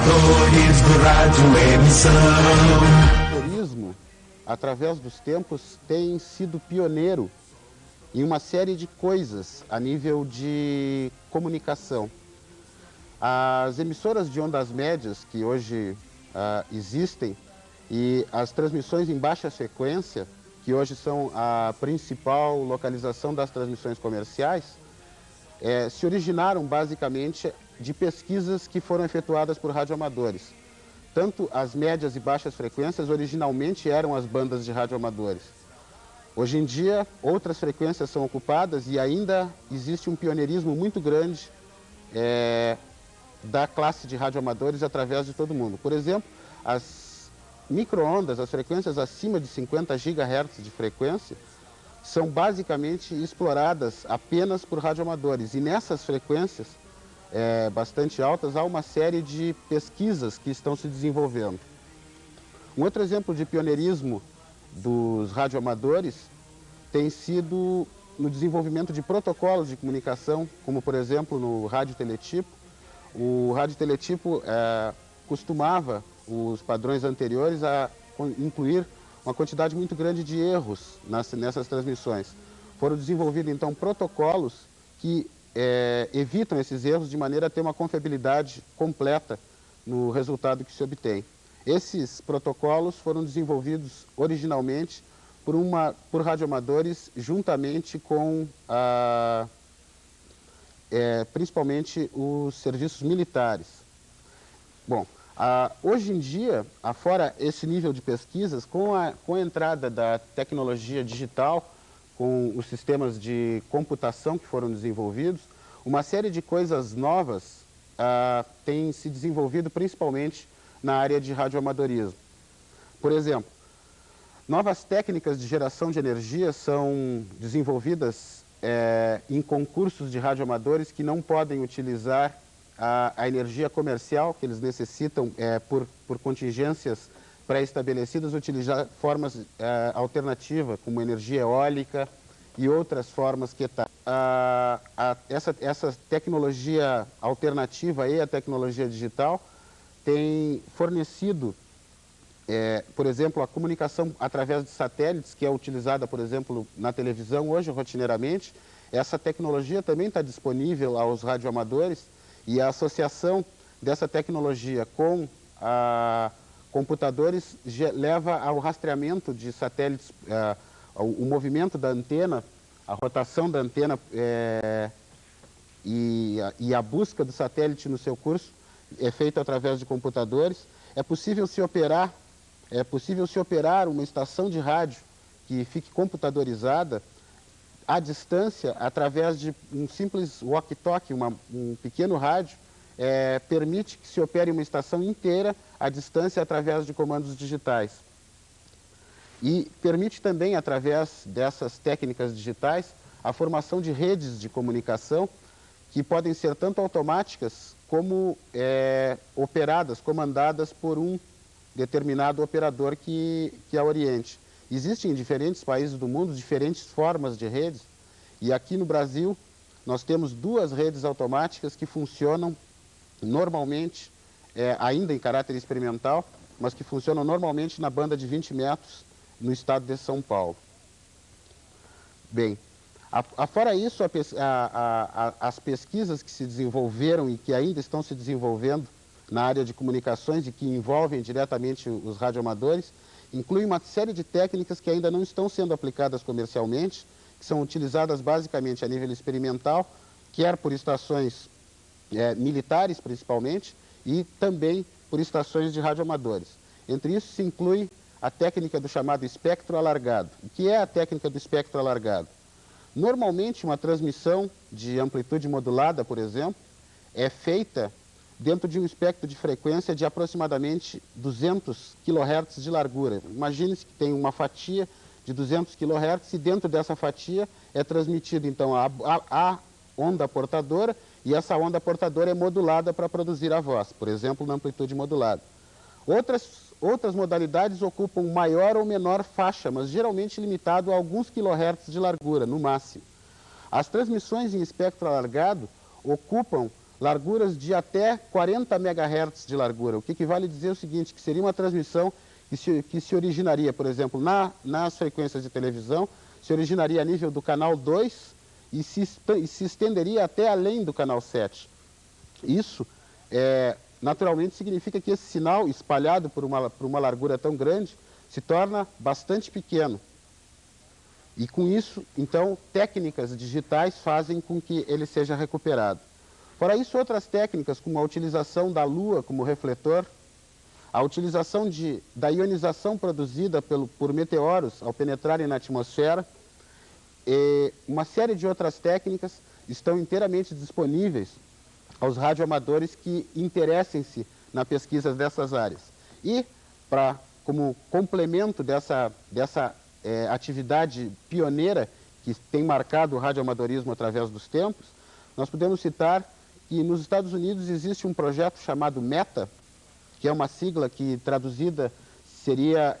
Radioamadores do Rádio Emissão. O turismo, através dos tempos, tem sido pioneiro em uma série de coisas a nível de comunicação. As emissoras de ondas médias que hoje existem e as transmissões em baixa frequência, que hoje são a principal localização das transmissões comerciais, se originaram basicamente de pesquisas que foram efetuadas por radioamadores. Tanto as médias e baixas frequências originalmente eram as bandas de radioamadores. Hoje em dia, outras frequências são ocupadas e ainda existe um pioneirismo muito grande da classe de radioamadores através de todo mundo. Por exemplo, as microondas, as frequências acima de 50 GHz de frequência, são basicamente exploradas apenas por radioamadores. E nessas frequências bastante altas, há uma série de pesquisas que estão se desenvolvendo. Um outro exemplo de pioneirismo dos radioamadores tem sido no desenvolvimento de protocolos de comunicação, como por exemplo no radioteletipo. O radioteletipo costumava, os padrões anteriores, a incluir uma quantidade muito grande de erros nessas transmissões. Foram desenvolvidos então protocolos que evitam esses erros de maneira a ter uma confiabilidade completa no resultado que se obtém. Esses protocolos foram desenvolvidos originalmente por radioamadores juntamente com principalmente os serviços militares. Bom, hoje em dia, afora esse nível de pesquisas, com a entrada da tecnologia digital, com os sistemas de computação que foram desenvolvidos, uma série de coisas novas tem se desenvolvido principalmente na área de radioamadorismo. Por exemplo, novas técnicas de geração de energia são desenvolvidas em concursos de radioamadores que não podem utilizar a energia comercial que eles necessitam por contingências pré-estabelecidas, utilizar formas alternativas, como energia eólica e outras formas que essa tecnologia alternativa e a tecnologia digital tem fornecido, por exemplo, a comunicação através de satélites, que é utilizada, por exemplo, na televisão hoje, rotineiramente. Essa tecnologia também está disponível aos radioamadores e a associação dessa tecnologia com computadores leva ao rastreamento de satélites, o movimento da antena, a rotação da antena e a busca do satélite no seu curso é feita através de computadores. É possível se operar uma estação de rádio que fique computadorizada à distância através de um simples walkie-talkie, um pequeno rádio, permite que se opere uma estação inteira à distância através de comandos digitais. E permite também, através dessas técnicas digitais, a formação de redes de comunicação que podem ser tanto automáticas como operadas, comandadas por um determinado operador que a oriente. Existem em diferentes países do mundo diferentes formas de redes, e aqui no Brasil nós temos duas redes automáticas que funcionam normalmente, ainda em caráter experimental, mas que funcionam normalmente na banda de 20 metros no estado de São Paulo. Bem, afora isso, as pesquisas que se desenvolveram e que ainda estão se desenvolvendo na área de comunicações e que envolvem diretamente os radioamadores, incluem uma série de técnicas que ainda não estão sendo aplicadas comercialmente, que são utilizadas basicamente a nível experimental, quer por estações militares principalmente, e também por estações de radioamadores. Entre isso se inclui a técnica do chamado espectro alargado. O que é a técnica do espectro alargado? Normalmente uma transmissão de amplitude modulada, por exemplo, é feita dentro de um espectro de frequência de aproximadamente 200 kHz de largura. Imagine-se que tem uma fatia de 200 kHz e dentro dessa fatia é transmitida então a onda portadora, e essa onda portadora é modulada para produzir a voz, por exemplo, na amplitude modulada. Outras modalidades ocupam maior ou menor faixa, mas geralmente limitado a alguns kHz de largura, no máximo. As transmissões em espectro alargado ocupam larguras de até 40 MHz de largura, o que equivale a dizer o seguinte, que seria uma transmissão que se originaria, por exemplo, nas frequências de televisão, se originaria a nível do canal 2 e se estenderia até além do canal 7. Isso, naturalmente, significa que esse sinal, espalhado por uma largura tão grande, se torna bastante pequeno. E com isso, então, técnicas digitais fazem com que ele seja recuperado. Fora isso, outras técnicas, como a utilização da Lua como refletor, a utilização da ionização produzida por meteoros ao penetrarem na atmosfera, e uma série de outras técnicas estão inteiramente disponíveis aos radioamadores que interessem-se na pesquisa dessas áreas. E, como complemento dessa atividade pioneira que tem marcado o radioamadorismo através dos tempos, nós podemos citar que nos Estados Unidos existe um projeto chamado META, que é uma sigla que traduzida seria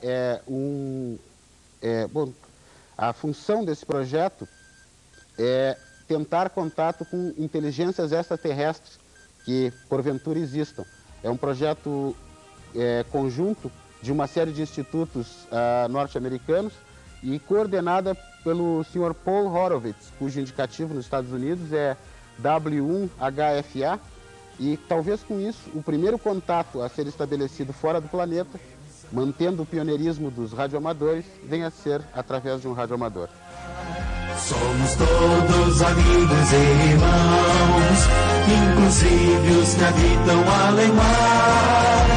a função desse projeto é tentar contato com inteligências extraterrestres que porventura existam. É um projeto conjunto de uma série de institutos norte-americanos e coordenada pelo Sr. Paul Horowitz, cujo indicativo nos Estados Unidos é W1HFA, e talvez com isso o primeiro contato a ser estabelecido fora do planeta, mantendo o pioneirismo dos radioamadores, venha a ser através de um radioamador. Somos todos amigos e irmãos, inclusive os que habitam além mar.